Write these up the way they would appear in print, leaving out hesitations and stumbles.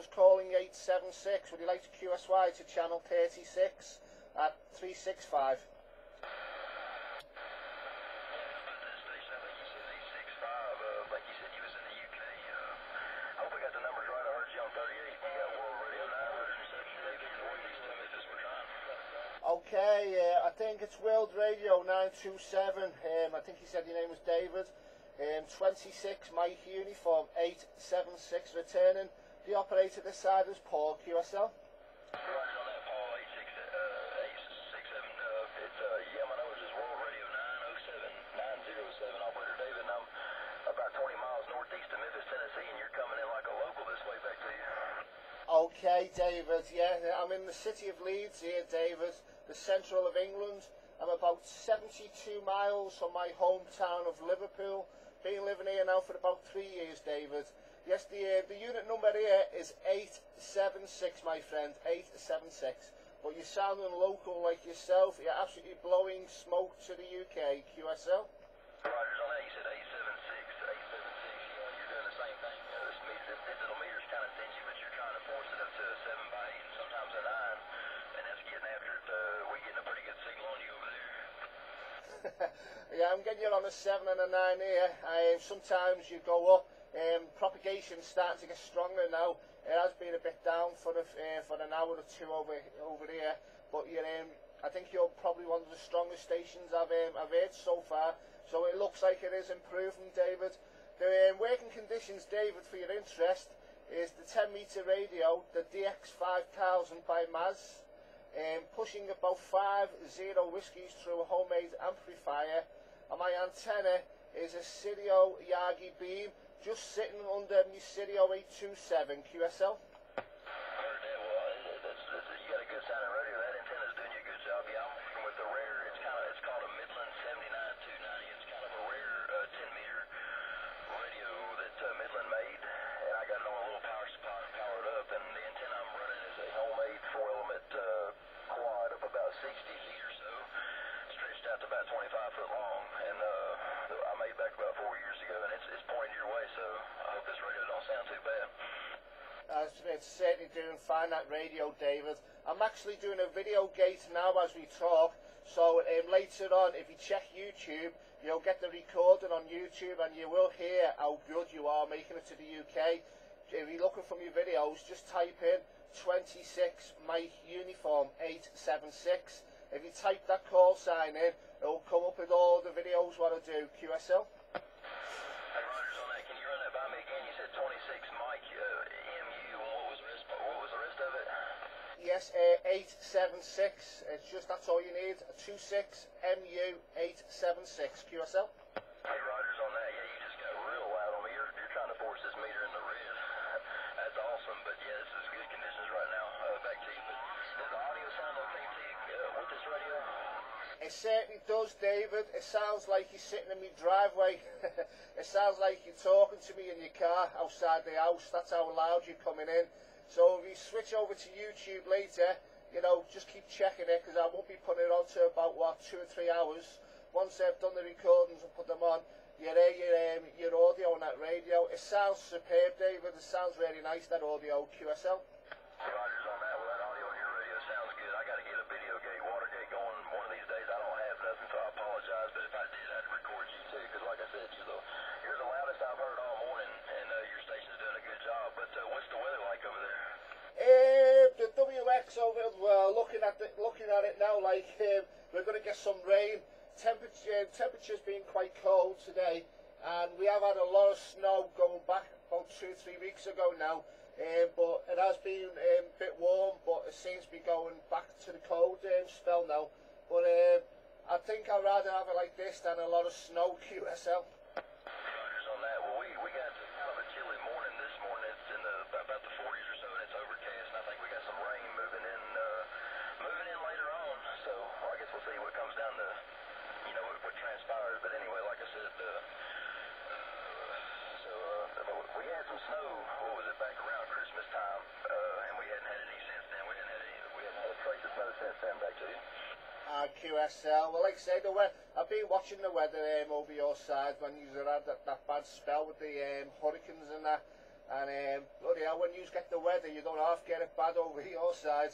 was calling 876. Would you like to QSY to channel 36 at 365? Okay, I think it's World Radio 927. I think he said your name was David. 26 Mike Uniform 876 returning. The operator this side is Paul QSL. Roger on that, Paul 867. Yeah, my number is World Radio 907 operator David, and I'm about 20 miles northeast of Memphis, Tennessee, and you're coming in like a local this way back to you. Okay, David. Yeah, I'm in the city of Leeds here, David, the central of England. I'm about 72 miles from my hometown of Liverpool. Been living here now for about 3 years, David. Yes, the unit number here is 876, my friend, 876. But you're sounding local like yourself. You're absolutely blowing smoke to the UK, QSL. Rogers on that, you said 876. You're doing the same thing. This digital meter's kind of stingy, but you're trying to force it up to a 7 by 8 and sometimes a 9. And that's getting after it. We're getting a pretty good signal on you over there. Yeah, I'm getting you on a 7 and a 9 here. Sometimes you go up. Propagation's starting to get stronger now. It has been a bit down for an hour or two over here, but I think you're probably one of the strongest stations I've heard so far. So it looks like it is improving, David. The working conditions, David, for your interest, is the 10-meter radio, the DX5000 by Maz, pushing about 50 whiskies through a homemade amplifier, and my antenna is a Stereo Yagi beam, just sitting under my Stereo 827 QSL. Heard that. Well, you got a good sounding radio. That antenna's doing you a good job. Yeah, I'm working with a rare. It's called a Midland 79290. It's kind of a rare 10-meter radio that Midland made, and I got it on a little power supply powered up. And the antenna I'm running is a homemade 4-element quad of about 60 feet or so, stretched out to about 25 foot long, and I made back about 4 years ago, and it's pointing your way, so I hope this radio don't sound too bad. It's certainly doing fine, that radio, David. I'm actually doing a video gate now as we talk, so later on, if you check YouTube, you'll get the recording on YouTube, and you will hear how good you are making it to the UK. If you're looking for my videos, just type in 26 Mike Uniform 876. If you type that call sign in, it'll come up with all the videos what I do, QSL. Hey, Rogers, on that, can you run that by me again? You said 26 Mike MU, and what was the rest of it? Yes, 876. It's just, that's all you need. 26 MU 876 QSL. Hey, Rogers, on that, yeah, you just got real loud on me. You're trying to force this meter in the red. That's awesome, but yeah, this is good conditions right now. Back to you. But does the audio sound okay to you with this radio? It certainly does, David. It sounds like you're sitting in my driveway. It sounds like you're talking to me in your car outside the house. That's how loud you're coming in. So if you switch over to YouTube later, you know, just keep checking it, because I won't be putting it on to about, 2 or 3 hours. Once I've done the recordings and put them on, your audio on that radio. It sounds superb, David. It sounds really nice, that audio, QSL. Rogers on that. Well, that audio on your radio sounds good. I got to get a video gate, water gate going one of these days. I don't have nothing, so I apologize, but if I did, I'd record you too, because like I said, you're the loudest I've heard all morning, and your station's doing a good job. But what's the weather like over there? The WX over, well, looking at it now, like we're going to get some rain. Temperature's been quite cold today, and we have had a lot of snow going back about 2 or 3 weeks ago now. But it has been a bit warm, but it seems to be going back to the cold spell now. But I think I'd rather have it like this than a lot of snow, QSL. Rogers on that. Well, we got kind of a chilly morning this morning. It's in about the 40s or so, and it's overcast, and I think we got some rain moving in later on. So I guess we'll see what comes down to, what transpires. But anyway, like I said, we had some snow. What was it, back around Christmas time? And we hadn't had any since then. We hadn't had a trace of snow since then. Back to you. QSL. Well, like I said, I've been watching the weather over your side when you had that bad spell with the hurricanes and that. And bloody hell, when you get the weather, you don't half get it bad over your side.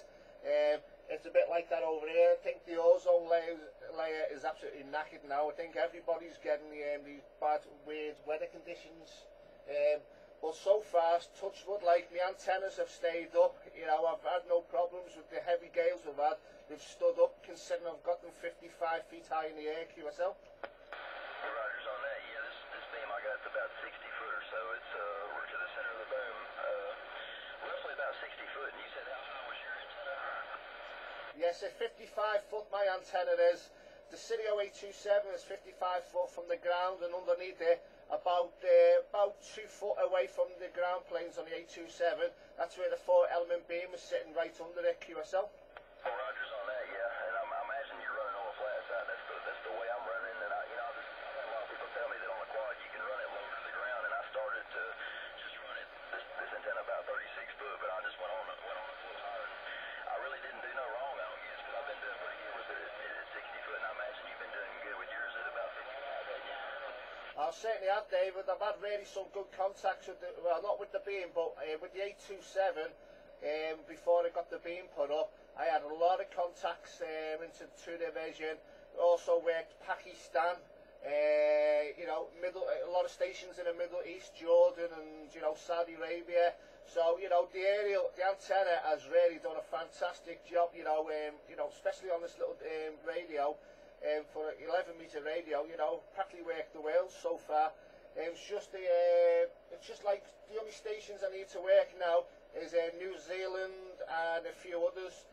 It's a bit like that over here. I think the ozone layer is absolutely knackered now. I think everybody's getting these bad, weird weather conditions. But so far, touch wood, like, my antennas have stayed up. You know, I've had no problems with the heavy gales we've had. They've stood up, considering I've got them 55 feet high in the air, QSL. Rogers on that. Yeah, this beam I got about 60 foot or so. It's we're to the center of the boom, roughly about 60 foot. And you said how high was your antenna? Yes, at 55 foot my antenna is. The City 0827 is 55 foot from the ground, and underneath it, about 2 foot away from the ground planes on the 827. That's where the 4-element beam is sitting, right under it, QSL. Oh, Rogers on that, yeah. And I imagine you're running on the flat side. That's the way I'm running. And I've had a lot of people tell me that on the quad you can run it lower to the ground, and I started to just run it this antenna about 36 foot, but I just went on a little higher. And I really didn't do no wrong, I don't guess, because I've been doing pretty good with it at 60 foot, and I imagine you've been doing good with yours at about 55, haven't you? I certainly have, David. I've had really some good contacts with well, not with the beam, but with the 827. Before I got the beam put up, I had a lot of contacts into 2 division. Also worked Pakistan, you know, a lot of stations in the Middle East, Jordan, and you know, Saudi Arabia. So you know, the antenna has really done a fantastic job. You know, especially on this little radio. For an 11-meter radio, you know, practically worked the world so far. It's just like the only stations I need to work now is New Zealand and a few others.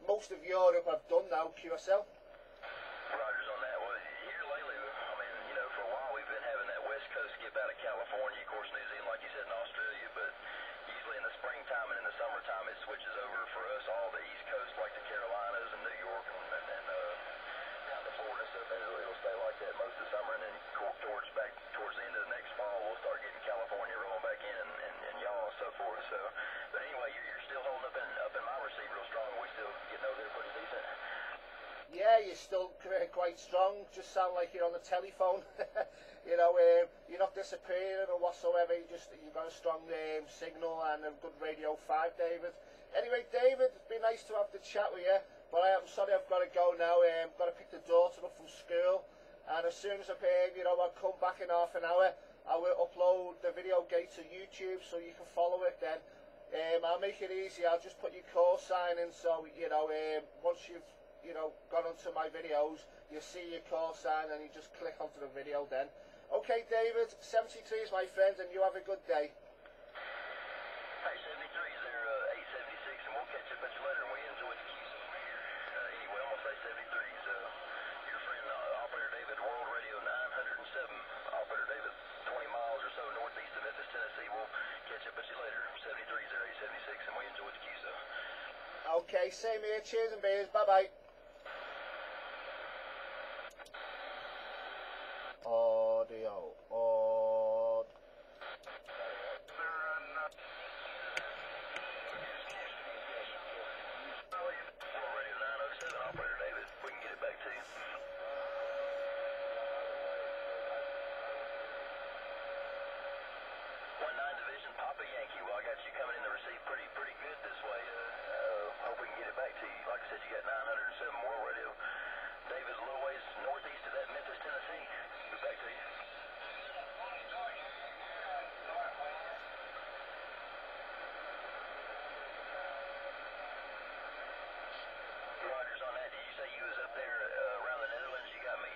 Most of Europe I've done now, QSL. Rogers on that. Well, here lately, I mean, you know, for a while we've been having that West Coast skip out of California, of course, New Zealand, like you said, in Australia, but usually in the springtime and in the summertime it switches over for us all the East Coast, like the Carolinas and New York and down to Florida, so it'll stay like that most of the summer, and then towards the end of the next fall, we'll start getting California rolling back in and y'all and so forth. So, but anyway, you're still holding up in my receiver real strong. We still getting over there pretty decent. Yeah, you're still quite strong. Just sound like you're on the telephone. You know, you're not disappearing or whatsoever. You've got a strong signal and a good Radio 5, David. Anyway, David, it's been nice to have the chat with you. But I'm sorry, I've got to go now. I've got to pick the daughter up from school, and as soon as I've I'll come back in half an hour. I will upload the video gate to YouTube, so you can follow it then. I'll make it easy. I'll just put your call sign in, so you know, once you've gone onto my videos, you'll see your call sign, and you just click onto the video then. Okay, David, 73 is my friend, and you have a good day. Hey, 73 is there, 876, and we'll catch up at you later, and we enjoy the keys over here. Anyway, I'm going to say 73's your friend, Operator David, World Radio 907. Operator David, 20 miles or so northeast of Memphis, Tennessee. We'll catch up at you later. 73's there, 876, and we enjoy the keys. Okay, same here. Cheers and beers. Bye-bye. Audio. Pretty good this way. Hope we can get it back to you. Like I said, you got 907 World Radio. David's a little ways northeast of that, Memphis, Tennessee. Get back to you. Rogers on that. Did you say you was up there around the Netherlands? You got me.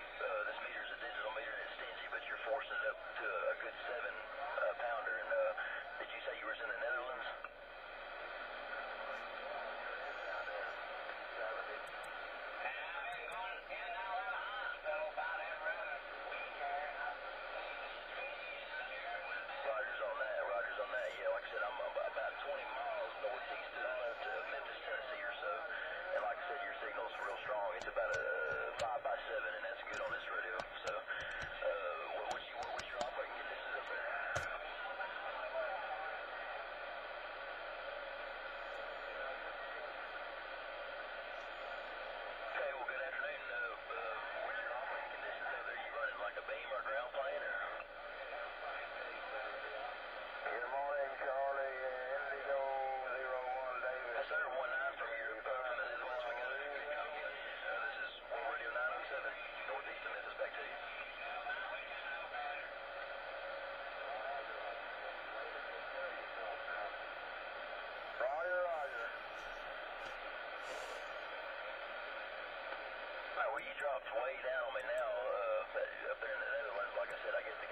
This meter's a digital meter and it's stingy, but you're forcing it up to a good 7-pounder. And did you say you was in the Netherlands? you dropped way down on me now, up there in the Netherlands, like I said, I guess the